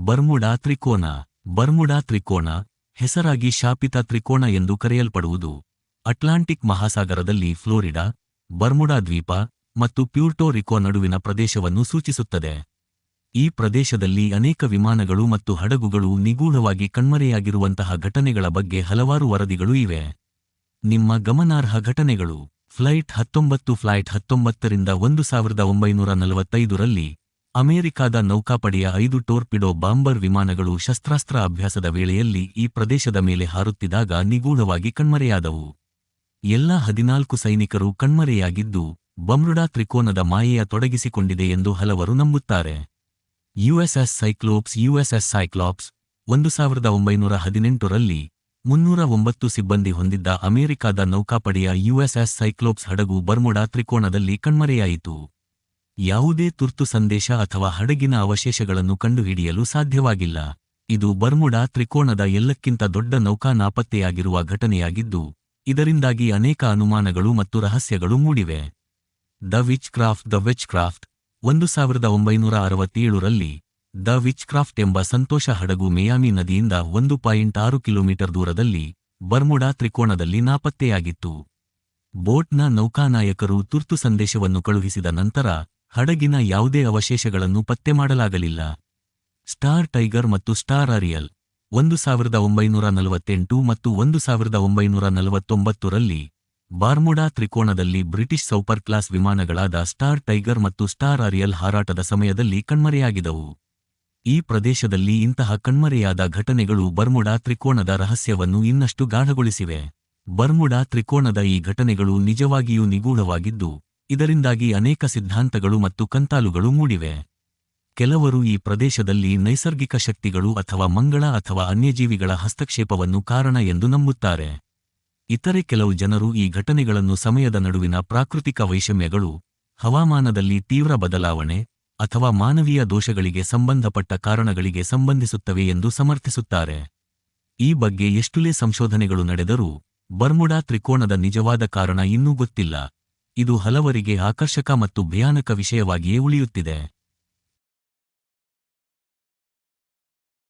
Bermuda ತ್ರಿಕೋನ. Bermuda ತ್ರಿಕೋನ, ಹೆಸರಾಗಿ ಶಾಪಿತ ತ್ರಿಕೋನ ಎಂದು ಕರೆಯಲ್ಪಡುವುದು, ಅಟ್ಲಾಂಟಿಕ್ ಮಹಾಸಾಗರದಲ್ಲಿ ಫ್ಲೋರಿಡಾ, ಬರ್ಮುಡಾ ದ್ವೀಪ ಮತ್ತು ಪ್ಯೂರ್ಟೋ ರಿಕೋ ನಡುವಿನ ಪ್ರದೇಶವನ್ನು ಸೂಚಿಸುತ್ತದೆ. ಈ ಪ್ರದೇಶದಲ್ಲಿ ಅನೇಕ ವಿಮಾನಗಳು ಮತ್ತು ಹಡಗುಗಳು ನಿಗೂಢವಾಗಿ ಕಣ್ಮರೆಯಾಗಿರುವಂತಹ ಘಟನೆಗಳ ಬಗ್ಗೆ ಹಲವಾರು ವರದಿಗಳು ಇವೆ. ನಿಮ್ಮ ಗಮನಾರ್ಹ ಘಟನೆಗಳು: ಫ್ಲೈಟ್ 19 ರಿಂದ 1945ರಲ್ಲಿ ಅಮೆರಿಕಾದ ನೌಕಾಪಡೆಯ 5 ಟೋರ್ಪಿಡೋ ಬಾಂಬರ್ ವಿಮಾನಗಳು ಶಸ್ತ್ರಾಸ್ತ್ರ ಅಭ್ಯಾಸದ ವೇಳೆಯಲ್ಲಿ ಈ ಪ್ರದೇಶದ ಮೇಲೆ ಹಾರುತ್ತಿದ್ದಾಗ ನಿಗೂಢವಾಗಿ ಕಣ್ಮರೆಯಾದವು. ಎಲ್ಲಾ 14 ಸೈನಿಕರು ಕಣ್ಮರೆಯಾಗಿದ್ದು, ಬರ್ಮುಡಾ ತ್ರಿಕೋನದ ಮಾಯೆಯ ತೊಡಗಿಸಿಕೊಂಡಿದೆ ಎಂದು ಹಲವರು ನಂಬುತ್ತಾರೆ. ಯುಎಸ್ಎಸ್ ಸೈಕ್ಲಾಪ್ಸ್ 1918ರಲ್ಲಿ 309 ಸಿಬ್ಬಂದಿ ಹೊಂದಿದ್ದ ಅಮೆರಿಕಾದ ನೌಕಾಪಡೆಯ ಯುಎಸ್ಎಸ್ ಸೈಕ್ಲೋಪ್ಸ್ ಹಡಗು ಬರ್ಮುಡಾ ತ್ರಿಕೋನದಲ್ಲಿ ಕಣ್ಮರೆಯಾಯಿತು. ಯಾವುದೇ ತುರ್ತು ಸಂದೇಶ ಅಥವಾ ಹಡಗಿನ ಅವಶೇಷಗಳನ್ನು ಕಂಡುಹಿಡಿಯಲು ಸಾಧ್ಯವಾಗಿಲ್ಲ. ಇದು ಬರ್ಮುಡಾ ತ್ರಿಕೋನದ ಎಲ್ಲಕ್ಕಿಂತ ದೊಡ್ಡ ನೌಕಾ ನಾಪತ್ತೆಯಾಗಿರುವ ಘಟನೆಯಾಗಿದ್ದು, ಇದರಿಂದಾಗಿ ಅನೇಕ ಅನುಮಾನಗಳು ಮತ್ತು ರಹಸ್ಯಗಳು ಮೂಡಿವೆ. ದ ವಿಚ್ಕ್ರಾಫ್ಟ್ 1967ರಲ್ಲಿ ದ ವಿಚ್ಕ್ರಾಫ್ಟ್ ಎಂಬ ಸಂತೋಷ ಹಡಗು ಮಿಯಾಮಿ ನದಿಯಿಂದ 1.6 ಕಿಲೋಮೀಟರ್ ದೂರದಲ್ಲಿ ಬರ್ಮುಡಾ ತ್ರಿಕೋನದಲ್ಲಿ ನಾಪತ್ತೆಯಾಗಿತ್ತು. ಬೋಟ್ನ ನೌಕಾನಾಯಕರು ತುರ್ತು ಸಂದೇಶವನ್ನು ಕಳುಹಿಸಿದ ನಂತರ ಹಡಗಿನ ಯಾವುದೇ ಅವಶೇಷಗಳನ್ನು ಪತ್ತೆ ಮಾಡಲಾಗಲಿಲ್ಲ. ಸ್ಟಾರ್ ಟೈಗರ್ ಮತ್ತು ಸ್ಟಾರ್ ಅರಿಯಲ್ 1948 ಮತ್ತು 1949ರಲ್ಲಿ ಬರ್ಮುಡಾ ತ್ರಿಕೋನದಲ್ಲಿ ಬ್ರಿಟಿಷ್ ಸೂಪರ್ ಕ್ಲಾಸ್ ವಿಮಾನಗಳಾದ ಸ್ಟಾರ್ ಟೈಗರ್ ಮತ್ತು ಸ್ಟಾರ್ ಅರಿಯಲ್ ಹಾರಾಟದ ಸಮಯದಲ್ಲಿ ಕಣ್ಮರೆಯಾಗಿದ್ದವು. ಈ ಪ್ರದೇಶದಲ್ಲಿ ಇಂತಹ ಕಣ್ಮರೆಯಾದ ಘಟನೆಗಳು ಬರ್ಮುಡಾ ತ್ರಿಕೋನದ ರಹಸ್ಯವನ್ನು ಇನ್ನಷ್ಟು ಗಾಢಗೊಳಿಸಿವೆ. ಬರ್ಮುಡಾ ತ್ರಿಕೋನದ ಈ ಘಟನೆಗಳು ನಿಜವಾಗಿಯೂ ನಿಗೂಢವಾಗಿದ್ದು, ಇದರಿಂದಾಗಿ ಅನೇಕ ಸಿದ್ಧಾಂತಗಳು ಮತ್ತು ಕಂತಾಲುಗಳು ಮೂಡಿವೆ. ಕೆಲವರು ಈ ಪ್ರದೇಶದಲ್ಲಿ ನೈಸರ್ಗಿಕ ಶಕ್ತಿಗಳು ಅಥವಾ ಮಂಗಳ ಅಥವಾ ಅನ್ಯಜೀವಿಗಳ ಹಸ್ತಕ್ಷೇಪವನ್ನು ಕಾರಣ ಎಂದು ನಂಬುತ್ತಾರೆ. ಇತರೆ ಕೆಲವು ಜನರು ಈ ಘಟನೆಗಳನ್ನು ಸಮಯದ ನಡುವಿನ ಪ್ರಾಕೃತಿಕ ವೈಷಮ್ಯಗಳು, ಹವಾಮಾನದಲ್ಲಿ ತೀವ್ರ ಬದಲಾವಣೆ ಅಥವಾ ಮಾನವೀಯ ದೋಷಗಳಿಗೆ ಸಂಬಂಧಪಟ್ಟ ಕಾರಣಗಳಿಗೆ ಸಂಬಂಧಿಸುತ್ತವೆ ಎಂದು ಸಮರ್ಥಿಸುತ್ತಾರೆ. ಈ ಬಗ್ಗೆ ಎಷ್ಟುಲೇ ಸಂಶೋಧನೆಗಳು ನಡೆದರೂ ಬರ್ಮುಡಾ ತ್ರಿಕೋನದ ನಿಜವಾದ ಕಾರಣ ಇನ್ನೂ ಗೊತ್ತಿಲ್ಲ. ಇದು ಹಲವರಿಗೆ ಆಕರ್ಷಕ ಮತ್ತು ಭಯಾನಕ ವಿಷಯವಾಗಿಯೇ ಉಳಿಯುತ್ತಿದೆ.